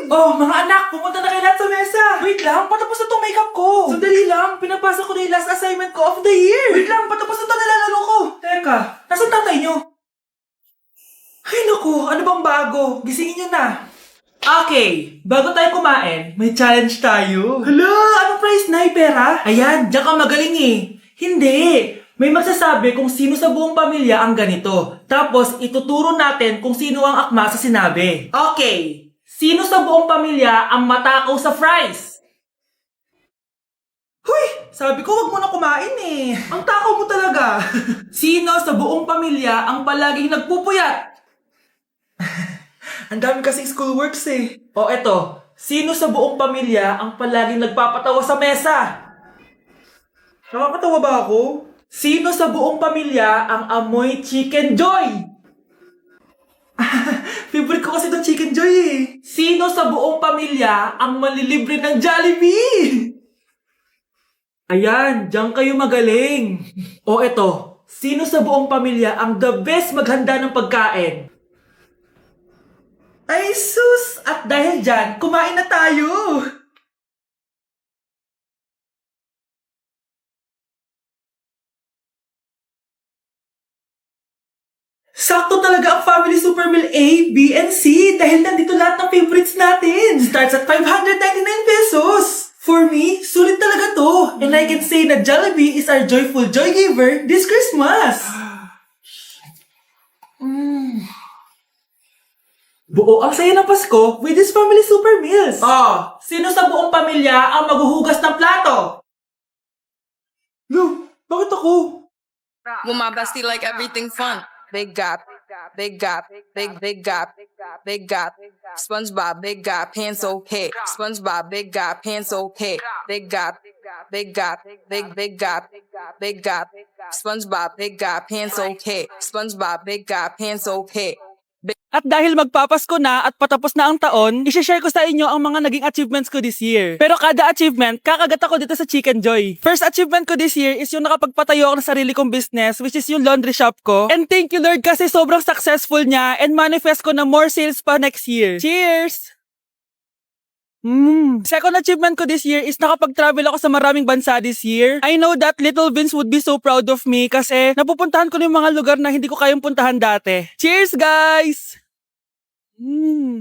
Oh, mga anak, pumunta na kayo lahat sa mesa. Wait lang, patapos na tong makeup ko. Sandali lang, pinapasa ko na yung last assignment ko of the year. Wait lang, patapos na to nilalaro ko. Teka, nasan tatay nyo? Ay naku, ano bang bago? Gisingin nyo na. Okay, bago tayo kumain, may challenge tayo. Hala, anong prize na? Pera? Ayan, diyan ka magaling eh. Hindi. May magsasabi kung sino sa buong pamilya ang ganito. Tapos, ituturo natin kung sino ang akma sa sinabi. Okay. Sino sa buong pamilya ang matakaw sa fries? Huy! Sabi ko wag mo na kumain eh. Ang takaw mo talaga. Sino sa buong pamilya ang palaging nagpupuyat? Ang dami kasing schoolworks eh. O eto, sino sa buong pamilya ang palaging nagpapatawa sa mesa? Nakakatawa ba ako? Sino sa buong pamilya ang amoy chicken joy? Favorite ko kasi itong chicken joy eh. Sino sa buong pamilya ang malilibre ng Jollibee? Ayan, diyan kayo magaling. O eto, sino sa buong pamilya ang the best maghanda ng pagkain? Ay sus! At dahil dyan, kumain na tayo! Sakto talaga ang Family Super Meal A, B, and C dahil nandito lahat ng favorites natin. Starts at 599 pesos. For me, sulit talaga to. And I can say na Jollibee is our joyful joy giver this Christmas. Buo ang saya ng Pasko with this Family Super Meals. Oh, sino sa buong pamilya ang maghuhugas ng plato? No, bakit ako? With my bestie, like everything fun. Big gap, big gap, big gap, big gap. SpongeBob, big gap, pants okay. SpongeBob, big gap, pants okay. Big gap, big gap, big gap, big gap. SpongeBob, big gap, pants okay. SpongeBob, big gap, pants okay. At dahil magpapasko na at patapos na ang taon, isi-share ko sa inyo ang mga naging achievements ko this year. Pero kada achievement, kakagat ako dito sa Chicken Joy. First achievement ko this year is yung nakapagpatayo ako ng sarili kong business, which is yung laundry shop ko. And thank you Lord kasi sobrang successful niya and manifest ko na more sales pa next year. Cheers! Second achievement ko this year is nakapag-travel ako sa maraming bansa this year. I know that Little Vince would be so proud of me kasi napupuntahan ko na yung mga lugar na hindi ko kayang puntahan dati. Cheers guys!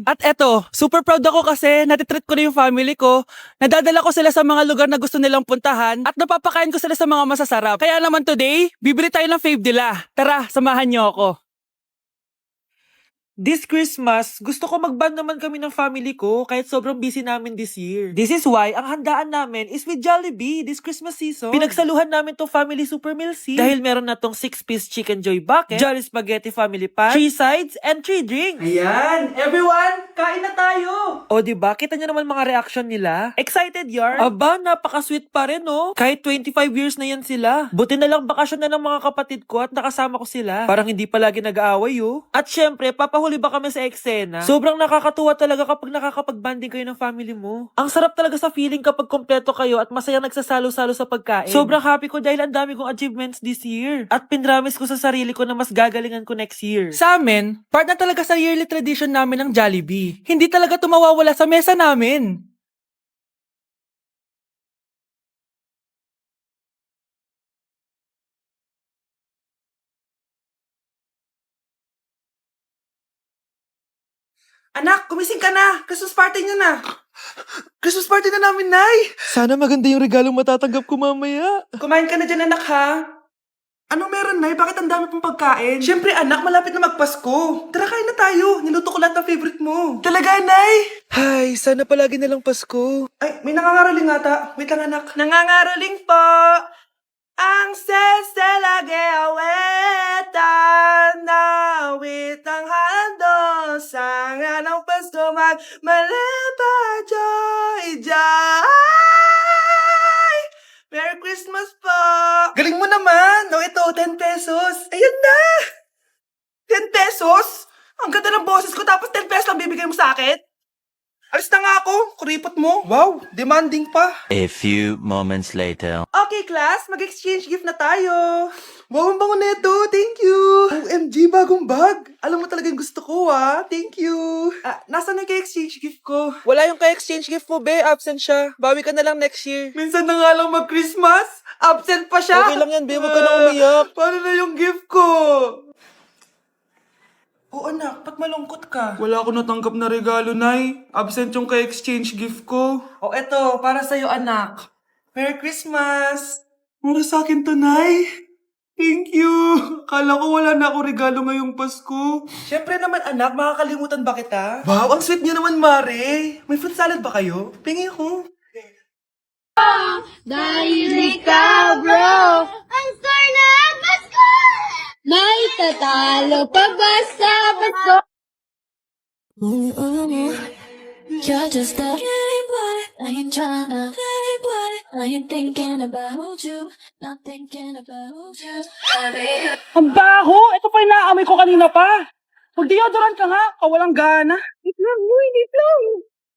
At eto, super proud ako kasi natitreat ko na yung family ko, nadadala ko sila sa mga lugar na gusto nilang puntahan at napapakain ko sila sa mga masasarap. Kaya naman today, bibili tayo ng fave nila. Tara, samahan niyo ako. This Christmas, gusto ko mag-band naman kami ng family ko kahit sobrang busy namin this year. This is why ang handaan namin is with Jollibee this Christmas season. Pinagsaluhan namin tong Family Super Meal C dahil meron na tong 6-piece Chicken Joy Bucket, Jolly Spaghetti Family Pan, 3 sides, and 3 drinks. Ayan! Everyone, kain na tayo! O diba, kita nyo naman mga reaction nila? Excited yarn? Aba, napaka-sweet pa rin oh. Kahit 25 years na yan sila. Buti na lang bakasyon na ng mga kapatid ko at nakasama ko sila. Parang hindi palagi nag-aaway oh. At syempre, papahuli ba kami sa eksena? Sobrang nakakatuwa talaga kapag nakakapag-banding kayo ng family mo. Ang sarap talaga sa feeling kapag kompleto kayo at masayang nagsasalo-salo sa pagkain. Sobrang happy ko dahil ang dami kong achievements this year. At pinramis ko sa sarili ko na mas gagalingan ko next year. Sa amin, part na talaga sa yearly tradition namin ng Jollibee. Hindi talaga tumawawala sa mesa namin. Anak, gumising ka na! Christmas party niyo na! Christmas party na namin, Nay! Sana maganda yung regalong matatanggap ko mamaya. Kumain ka na dyan, anak, ha? Anong meron, Nay? Bakit ang dami pong pagkain? Siyempre, anak, malapit na magpasko. Tara, kain na tayo. Niluto ko lahat ng favorite mo. Talaga, Nay? Ay, sana palagi na lang Pasko. Ay, may nangangaraling ata. Wait lang, anak. Nangangaraling po! Ang seselage awetan na witang hando sa nga ng Pasko magmalaba joy joy. Merry Christmas po! Galing mo naman! No, ito, 10 pesos. Ayun na! 10 pesos? Ang ganda ng boses ko tapos 10 pesos lang bibigay mo sa akin? Alis na nga ako. Kuripot mo. Wow, demanding pa. A few moments later. Okay, class, mag-exchange gift na tayo. Wow, ang bango neto. Thank you. OMG, bagong bag. Alam mo talagang gusto ko, ah. Thank you. Nasaan yung exchange gift ko? Wala yung ka-exchange gift mo, be. Absent siya. Bawi ka na lang next year. Minsan na nga lang mag-Christmas. Absent pa siya. Okay lang yan, be. Huwag ka na umiyak. Paano na yung gift ko? Oo, anak. Ba't malungkot ka? Wala ako natanggap na regalo, Nay. Absent yung ka-exchange gift ko. O, eto. Para sa'yo, anak. Merry Christmas! Para sa akin to, Nay. Thank you. Akala ko wala na ako regalo ngayong Pasko. Siyempre naman, anak. Makakalimutan ba kita? Wow, ang sweet niyo naman, Mare. May fruit salad ba kayo? Pingi ako. Dahil ikaw, bro, ang star na Pasko! May tatalo pa ba sa Pasko? You're just a pretty boy. I ain't tryna pretty boy. I ain't thinking about you. Not thinking about you. Ang baho! Ito pa yung naamoy ko kanina pa. Mag-deodorant ka nga, kawalang gana. Wait lang.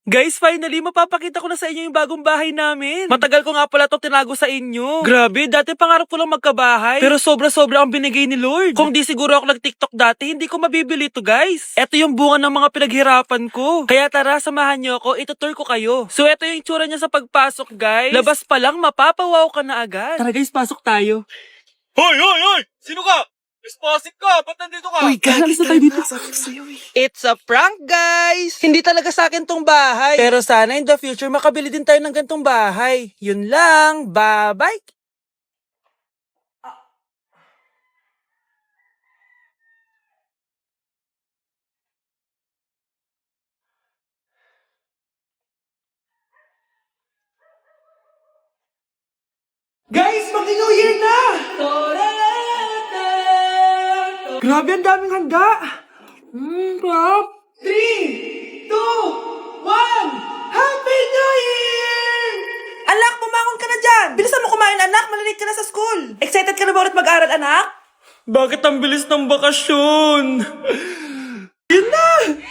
Guys, finally, mapapakita ko na sa inyo yung bagong bahay namin. Matagal ko nga pala itong tinago sa inyo. Grabe, dati pangarap ko lang magkabahay. Pero sobra-sobra ang binigay ni Lord. Kung di siguro ako nag-TikTok dati, hindi ko mabibili ito, guys. Ito yung bunga ng mga pinaghirapan ko. Kaya tara, samahan nyo ako, itutur ko kayo. So, ito yung itsura niya sa pagpasok, guys. Labas pa lang, mapapawaw ka na agad. Tara guys, pasok tayo. Hoy! Sino ka? Responsive ka! Ba't nandito ka? Uy, guys, tayo dito. It's a prank, guys! Hindi talaga sa akin tong bahay. Pero sana in the future, makabili din tayo ng gantong bahay. Yun lang. Bye-bye! Guys, mag-New Year na! Grabe, ang daming handa! Crap! 3, 2, 1, Happy New Year! Anak, bumangon ka na dyan! Bilisan mo kumain, anak! Malilate ka na sa school! Excited ka na ba ulit mag-aral, anak? Bakit ang bilis ng bakasyon? Yun na!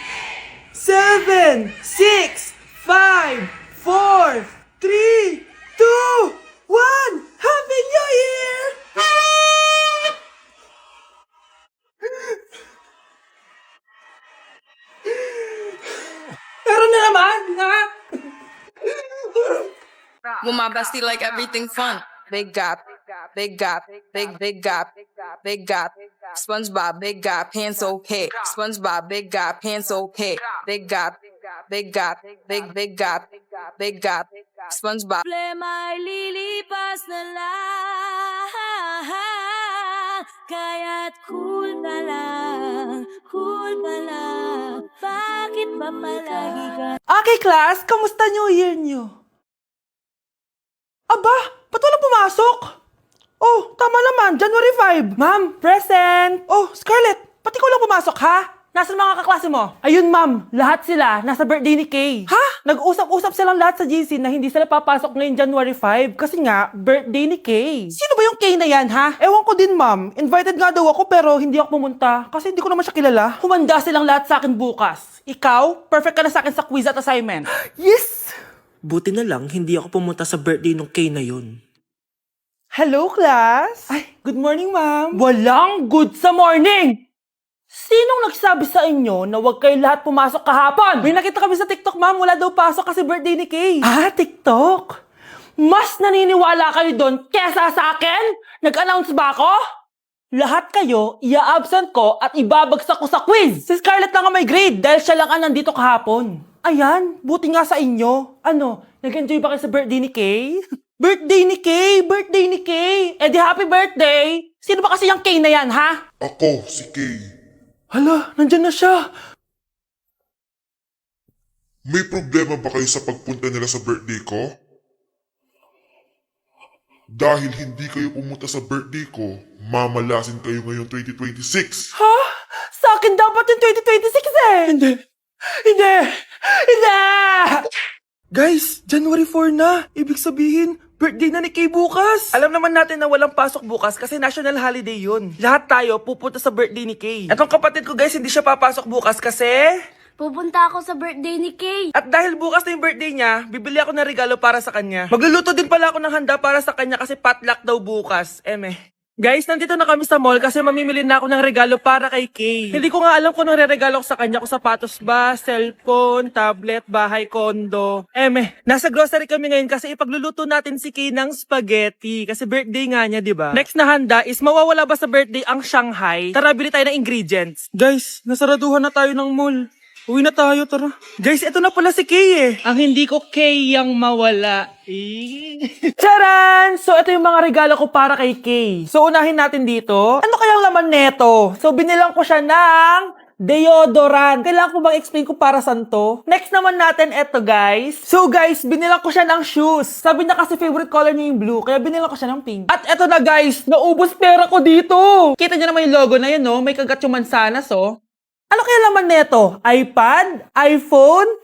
7, 6, 5, 4, 3, 2, 1, Happy New Year! Pero na naman, ha? With my bestie, like everything fun. Big gap, big gap, big gap, big gap. SpongeBob, big gap, hands okay. SpongeBob, big gap, hands okay. Big gap, big gap, big gap, big gap. SpongeBob. Problema ay lilipas na lang. Kaya't cool ka lang. Bakit ba palagi ka? Okay, class, kamusta New Year nyo? Aba, ba't walang pumasok? Oh, tama naman, January 5. Ma'am, present. Oh, Scarlett, pati ko lang pumasok, ha? Nasaan mga kaklase mo? Ayun, ma'am. Lahat sila nasa birthday ni Kay. Ha? Nag-usap-usap silang lahat sa GC na hindi sila papasok ngayong January 5 kasi nga, birthday ni Kay. Sino ba yung Kay na yan, ha? Ewan ko din, ma'am. Invited nga daw ako pero hindi ako pumunta kasi hindi ko naman siya kilala. Humanda silang lahat sa akin bukas. Ikaw, perfect ka na sa akin sa quiz at assignment. Yes! Buti na lang, hindi ako pumunta sa birthday ng Kay na yun. Hello, class? Ay, good morning, ma'am. Walang good sa morning! Sinong nagsabi sa inyo na huwag kayo lahat pumasok kahapon? May nakita kami sa TikTok, ma'am. Wala daw pasok kasi birthday ni Kay. Ah, TikTok? Mas naniniwala kayo doon kesa sa akin? Nag-announce ba ako? Lahat kayo, ia-absent ko at ibabagsak ko sa quiz. Si Scarlett lang ang may grade dahil siya lang ang nandito kahapon. Ayan, buti nga sa inyo. Ano, nag-enjoy ba kayo sa birthday ni Kay? Birthday ni Kay! Birthday ni Kay! Eh di happy birthday! Sino ba kasi yung Kay na yan, ha? Ako, si Kay. Hala, nandyan na siya. May problema ba kayo sa pagpunta nila sa birthday ko? Dahil hindi kayo pumunta sa birthday ko, mamalasin kayo ngayong 2026. Ha? Sa akin dapat yung 2026 eh! Hindi. Hindi! Hindi! Guys, January 4 na. Ibig sabihin, birthday na ni Kay bukas. Alam naman natin na walang pasok bukas kasi national holiday yun. Lahat tayo pupunta sa birthday ni Kay. Etong kapatid ko guys, hindi siya papasok bukas kasi Pupunta ako sa birthday ni Kay. At dahil bukas na yung birthday niya, bibili ako ng regalo para sa kanya. Magluluto din pala ako ng handa para sa kanya kasi potluck daw bukas. Guys, nandito na kami sa mall kasi mamimili na ako ng regalo para kay Kay. Hindi ko nga alam kung anong re-regalo ko sa kanya. Kung sapatos ba, cellphone, tablet, bahay, kondo. Nasa grocery kami ngayon kasi ipagluluto natin si Kay ng spaghetti. Kasi birthday nga niya, di ba? Next na handa is mawawala ba sa birthday ang Shanghai? Tara, bili tayo ng ingredients. Guys, nasaraduhan na tayo ng mall. Uwi na tayo, tara. Guys, ito na pala si Kay eh. Ang hindi ko Kay yang mawala. Charan! So, ito yung mga regalo ko para kay Kay. So, unahin natin dito. Ano kayang laman neto? So, binilang ko siya ng deodorant. Kailangan ko bang explain kung para saan to? Next naman natin ito, guys. So, guys, binilang ko siya ng shoes. Sabi niya kasi favorite color niya yung blue, kaya binilang ko siya ng pink. At ito na, guys, naubos pera ko dito. Kita niyo naman yung logo na yun, no? May kagat yung mansanas, oh. Ano kaya laman neto? iPad? iPhone?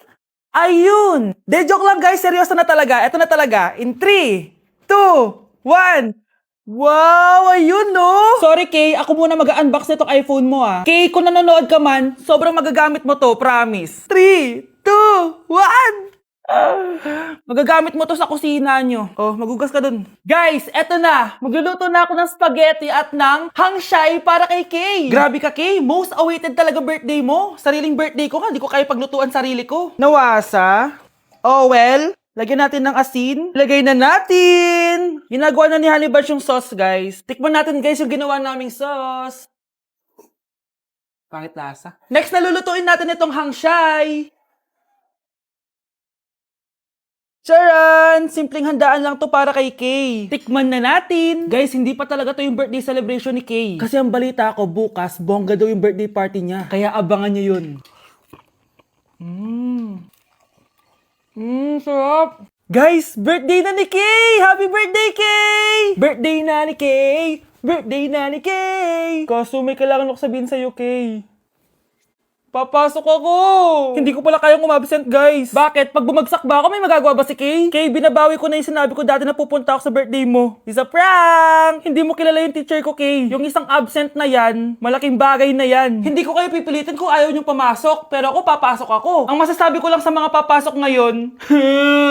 Ayun! De, joke lang guys, seryoso na talaga. Ito na talaga. In 3, 2, 1. Wow! Ayun no! Sorry Kay, ako muna mag-unbox nitong iPhone mo ah. Kay, kung nanonood ka man, sobrang magagamit mo to, promise. 3, 2, 1! Magagamit mo to sa kusina nyo. Oh, magugas ka dun. Guys, eto na. Magluluto na ako ng spaghetti at ng hangshai para kay Kay. Grabe ka, Kay. Most awaited talaga birthday mo. Sariling birthday ko nga. Di ko kaya paglutuan sarili ko. Nawasa? Oh, well. Lagyan natin ng asin. Lagay na natin. Ginagawa na ni Honey Bunch yung sauce, guys. Tikman natin, guys, yung ginawa naming sauce. Pangit lasa. Next, nalulutuin natin itong hangshai. Charan! Simpleng handaan lang to para kay Kay. Tikman na natin. Guys, hindi pa talaga to yung birthday celebration ni Kay. Kasi ang balita ko, bukas, bongga daw yung birthday party niya. Kaya abangan niyo yun. Sarap. Guys, birthday na ni Kay! Happy birthday, Kay! Birthday na ni Kay! Birthday na ni Kay! Kaso may kailangan ako sabihin sa'yo, Kay. Papasok ako! Hindi ko pala kayang umabsent, guys. Bakit? Pag bumagsak ba ako, may magagawa ba si Kay? Kay, binabawi ko na yung sinabi ko dati na pupunta ako sa birthday mo. It's a prank! Hindi mo kilala yung teacher ko, Kay. Yung isang absent na yan, malaking bagay na yan. Hindi ko kayo pipilitin kung ayaw niyong pumasok, pero ako papasok ako. Ang masasabi ko lang sa mga papasok ngayon,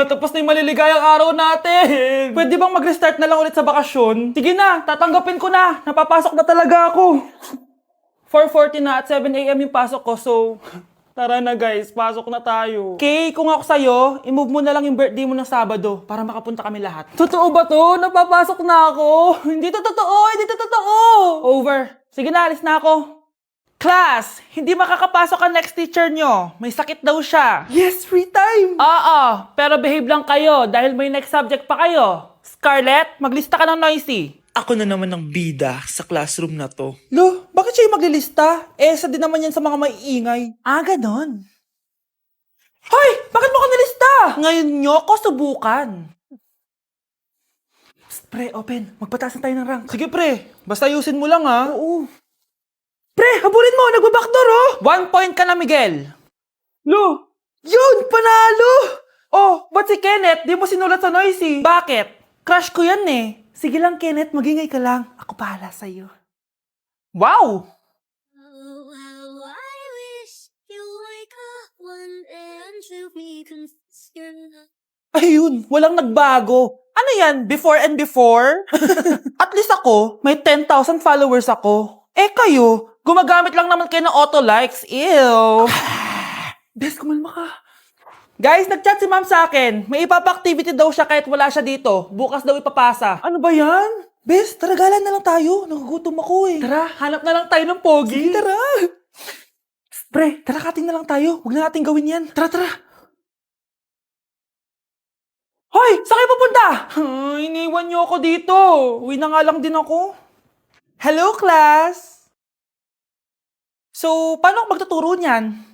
tapos na yung maliligayang araw natin. Pwede bang mag-restart na lang ulit sa bakasyon? Sige na, tatanggapin ko na. Napapasok na talaga ako. 4:40 na at 7 a.m. yung pasok ko, so tara na guys, pasok na tayo. Kay, kung ako sa'yo, i-move mo na lang yung birthday mo ng Sabado para makapunta kami lahat. Totoo ba to? Napapasok na ako? Hindi to totoo, hindi to totoo. Over. Sige na, alis na ako. Class, hindi makakapasok ang next teacher nyo. May sakit daw siya. Yes, free time. Oo, pero behave lang kayo dahil may next subject pa kayo. Scarlett, maglista ka ng noisy. Ako na naman ang bida sa classroom na to. Lo, bakit siya yung maglilista? Isa din naman yan sa mga maiingay. Ah, ganon. Hoy! Bakit mo ka nilista? Ngayon nyo ko subukan. Psst, pre, open. Magpataas na tayo ng rank. Sige, pre. Basta ayusin mo lang, ha? Oo. Pre, habulin mo. Nagbabackdoor, oh. 1 point ka na, Miguel. Lo, yun, panalo. Oh, ba't si Kenneth? Di mo sinulat sa noisy. Bakit? Crush ko yan, eh. Sige lang, Kenneth. Magingay ka lang. Ako bahala sa'yo. Wow! I wish you wake up one day and to be consistent. Ayun, walang nagbago. Ano yan? Before and before? At least ako, may 10,000 followers ako. Eh kayo, gumagamit lang naman kayo ng auto-likes. Ew! Bes, kumalma ka. Guys, nag-chat si ma'am sa akin. May ipapa-activity daw siya kahit wala siya dito. Bukas daw ipapasa. Ano ba yan? Bes, tara galan na lang tayo. Nagugutom ako eh. Tara, hanap na lang tayo ng pogi. Sige, tara. Pre, tara kating na lang tayo. Huwag na natin gawin yan. Tara, tara. Hoy! Saan kayo pupunta? Iniwan niyo ako dito. Uwi na nga lang din ako. Hello, class! So, paano ako magtuturo niyan?